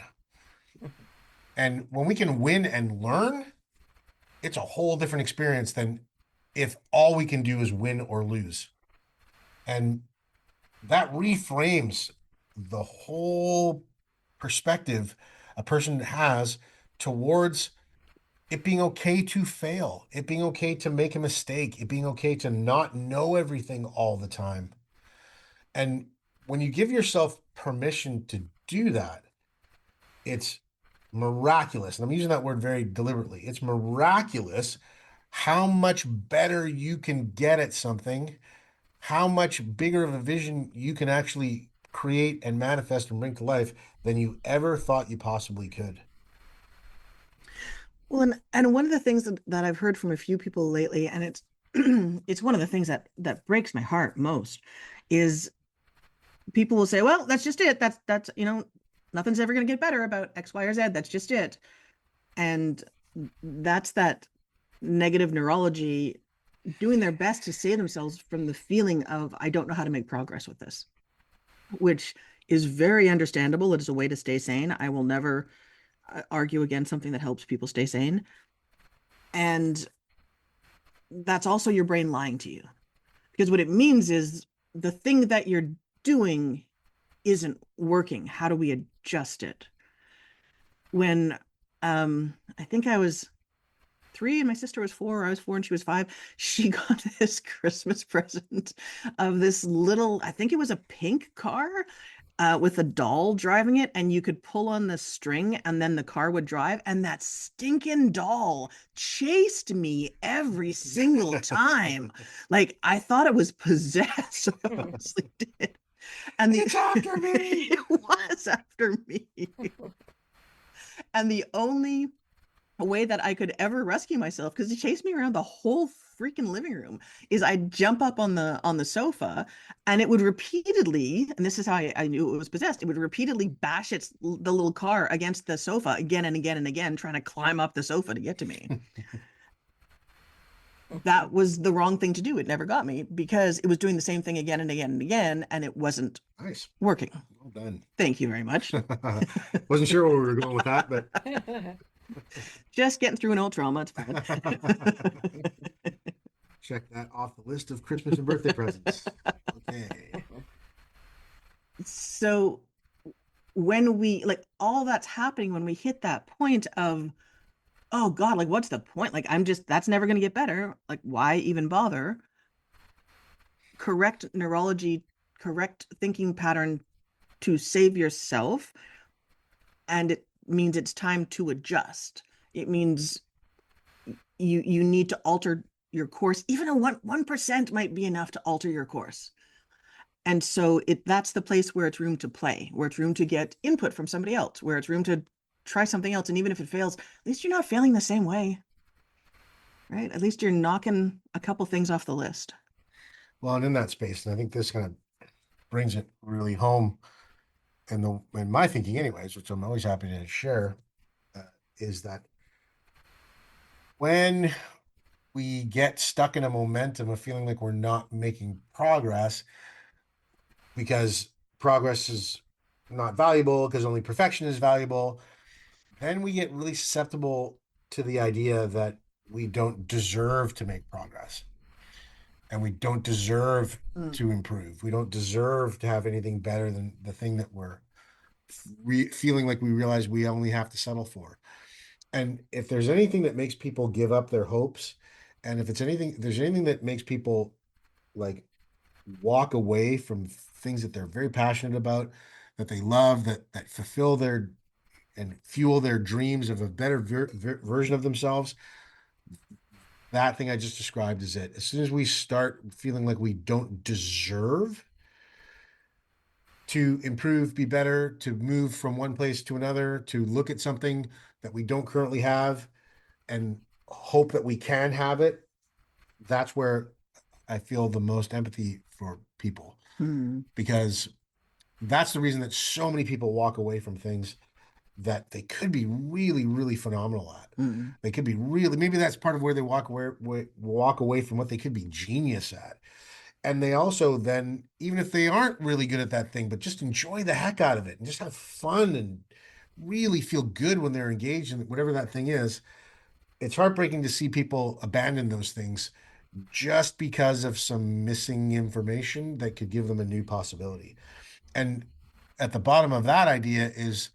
And when we can win and learn, it's a whole different experience than if all we can do is win or lose. And that reframes the whole perspective a person has towards it being okay to fail, it being okay to make a mistake, it being okay to not know everything all the time. And when you give yourself permission to do that, it's miraculous. And I'm using that word very deliberately. It's miraculous how much better you can get at something, how much bigger of a vision you can actually create and manifest and bring to life than you ever thought you possibly could. Well, and one of the things that I've heard from a few people lately, and it's it's one of the things that breaks my heart most, is people will say, well, that's just it. That's nothing's ever going to get better about X, Y, or Z. That's just it. And that's that negative neurology doing their best to save themselves from the feeling of, I don't know how to make progress with this, which is very understandable. It is a way to stay sane. I will never argue against something that helps people stay sane. And that's also your brain lying to you. Because what it means is the thing that you're doing isn't working. How do we adjust it? When I think I was 3 and my sister was 4, or I was 4 and she was 5, she got this Christmas present of this little, I think it was a pink car, with a doll driving it, and you could pull on the string and then the car would drive, and that stinking doll chased me every single time. Like I thought it was possessed. I honestly did. And It's after me. It was after me. And the only way that I could ever rescue myself, because he chased me around the whole freaking living room, is I'd jump up on the sofa, and it would repeatedly, and this is how I knew it was possessed, it would repeatedly bash the little car against the sofa again and again and again, trying to climb up the sofa to get to me. That was the wrong thing to do. It never got me because it was doing the same thing again and again and again, and it wasn't Nice. working. Well done. Thank you very much. Wasn't sure where we were going with that, but Just getting through an old trauma. It's fine. check that off the list of Christmas and birthday presents. Okay. So when we, like, all that's happening when we hit that point of, oh God, like what's the point? Like that's never going to get better. Like why even bother? Correct neurology, correct thinking pattern to save yourself. And it means it's time to adjust. It means you need to alter your course. Even a 1% might be enough to alter your course. And so that's the place where it's room to play, where it's room to get input from somebody else, where it's room to try something else. And even if it fails, at least you're not failing the same way, right? At least you're knocking a couple things off the list. Well, and in that space, and I think this kind of brings it really home in my thinking anyways, which I'm always happy to share, is that when we get stuck in a momentum of feeling like we're not making progress because progress is not valuable, because only perfection is valuable, then we get really susceptible to the idea that we don't deserve to make progress. And we don't deserve to improve. We don't deserve to have anything better than the thing that we're feeling like we realize we only have to settle for. And if there's anything that makes people give up their hopes, and if there's anything that makes people like walk away from things that they're very passionate about, that they love, that fulfill their and fuel their dreams of a better version of themselves, that thing I just described is it. As soon as we start feeling like we don't deserve to improve, be better, to move from one place to another, to look at something that we don't currently have and hope that we can have it, that's where I feel the most empathy for people. Because that's the reason that so many people walk away from things that they could be really, really phenomenal at. They could be really, maybe that's part of where they walk away from what they could be genius at. And they also then, even if they aren't really good at that thing, but just enjoy the heck out of it and just have fun and really feel good when they're engaged in whatever that thing is. It's heartbreaking to see people abandon those things just because of some missing information that could give them a new possibility. And at the bottom of that idea is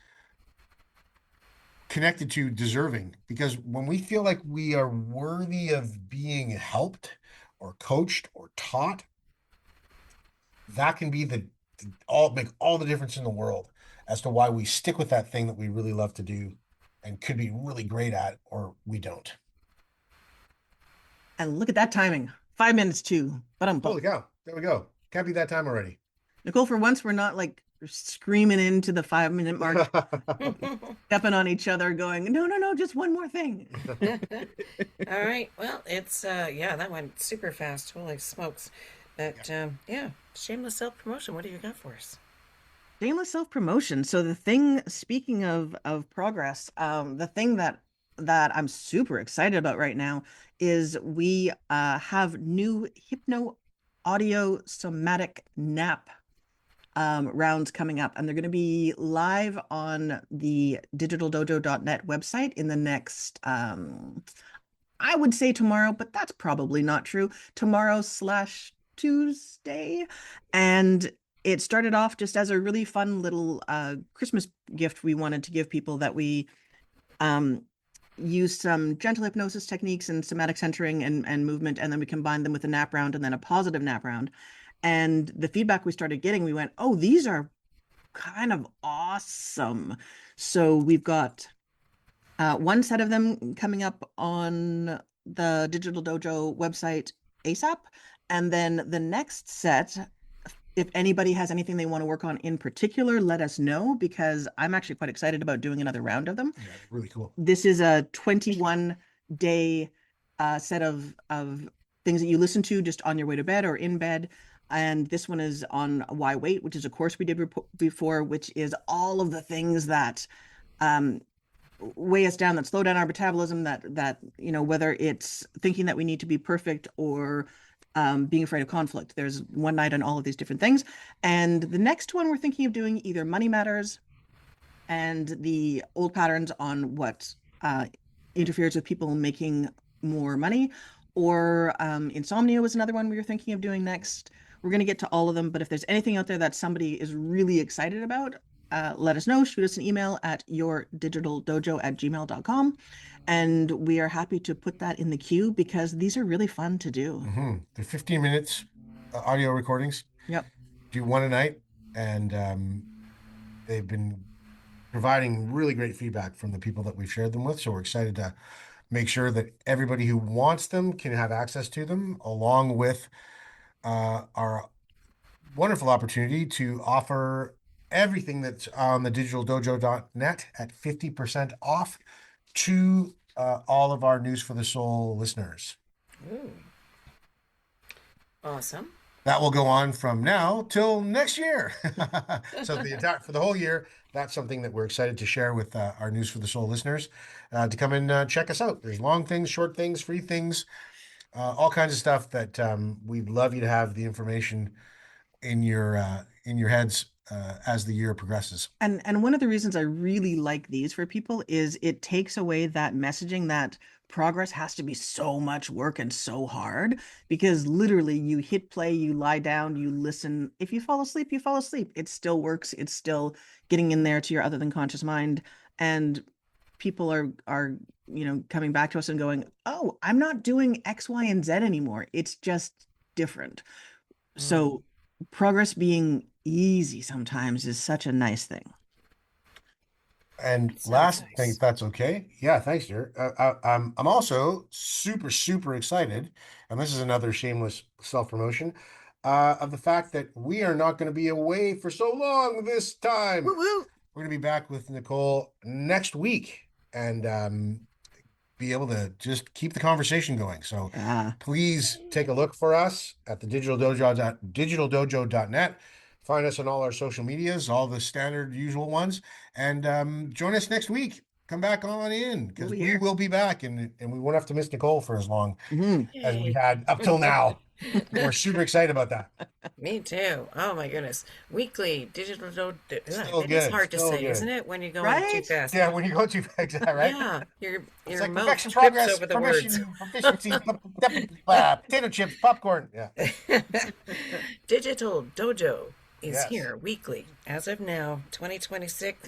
connected to deserving, because when we feel like we are worthy of being helped or coached or taught, that can be make all the difference in the world as to why we stick with that thing that we really love to do and could be really great at, or we don't. And look at that timing. 5 minutes too. But I'm holy cow. There we go. Can't be that time already. Nicole, for once, we're not like screaming into the 5-minute mark, stepping on each other, going, no, just one more thing. All right. Well, it's that went super fast. Holy smokes. But shameless self-promotion. What do you got for us? Shameless self-promotion. So the thing, speaking of progress, the thing that I'm super excited about right now is we have new Hypno-Audio somatic nap rounds coming up, and they're going to be live on the digitaldojo.net website in the next, I would say tomorrow, but that's probably not true. Tomorrow/Tuesday. And it started off just as a really fun little Christmas gift we wanted to give people, that we use some gentle hypnosis techniques and somatic centering and movement, and then we combined them with a nap round and then a positive nap round. And the feedback we started getting, we went, oh, these are kind of awesome. So we've got one set of them coming up on the Digital Dojo website ASAP. And then the next set, if anybody has anything they want to work on in particular, let us know, because I'm actually quite excited about doing another round of them. Yeah, really cool. This is a 21-day set of things that you listen to just on your way to bed or in bed. And this one is on Why Wait, which is a course we did before, which is all of the things that weigh us down, that slow down our metabolism, that whether it's thinking that we need to be perfect or being afraid of conflict. There's one night on all of these different things. And the next one we're thinking of doing either money matters and the old patterns on what interferes with people making more money, or insomnia was another one we were thinking of doing next. We're going to get to all of them, but if there's anything out there that somebody is really excited about, let us know. Shoot us an email at yourdigitaldojo@gmail.com, and we are happy to put that in the queue because these are really fun to do. They're 15 minutes audio recordings. Yep. Do one a night, and they've been providing really great feedback from the people that we've shared them with. So we're excited to make sure that everybody who wants them can have access to them, along with our wonderful opportunity to offer everything that's on the digitaldojo.net at 50% off to all of our News for the Soul listeners. Ooh. Awesome. That will go on from now till next year. So for the whole year, that's something that we're excited to share with our News for the Soul listeners to come and check us out. There's long things, short things, free things, all kinds of stuff that we'd love you to have the information in your heads as the year progresses. And one of the reasons I really like these for people is it takes away that messaging that progress has to be so much work and so hard, because literally you hit play, you lie down, you listen. If you fall asleep, you fall asleep. It still works. It's still getting in there to your other than conscious mind. And people are coming back to us and going, "Oh, I'm not doing X, Y, and Z anymore. It's just different." So progress being easy sometimes is such a nice thing. And Sounds last nice. thing, if that's okay. Yeah, thanks, dear. I'm also super, super excited, and this is another shameless self-promotion, of the fact that we are not going to be away for so long this time. Woo woo. We're going to be back with Nicole next week and be able to just keep the conversation going. So please take a look for us at the digitaldojo.net. Find us on all our social medias, all the standard usual ones, and join us next week. Come back on in, because we will be back, and we won't have to miss Nicole for as long as we had up till now. We're super excited about that. Me too. Oh my goodness. Weekly digital Still It is good, hard to still say, good. isn't it? When you're going too Right? fast. Yeah, when you go too fast, right? Yeah. Your It's like mouth perfection, trips progress, over the words. proficiency, potato chips, popcorn. Yeah. Digital Dojo is Yes. here weekly as of now, 2026.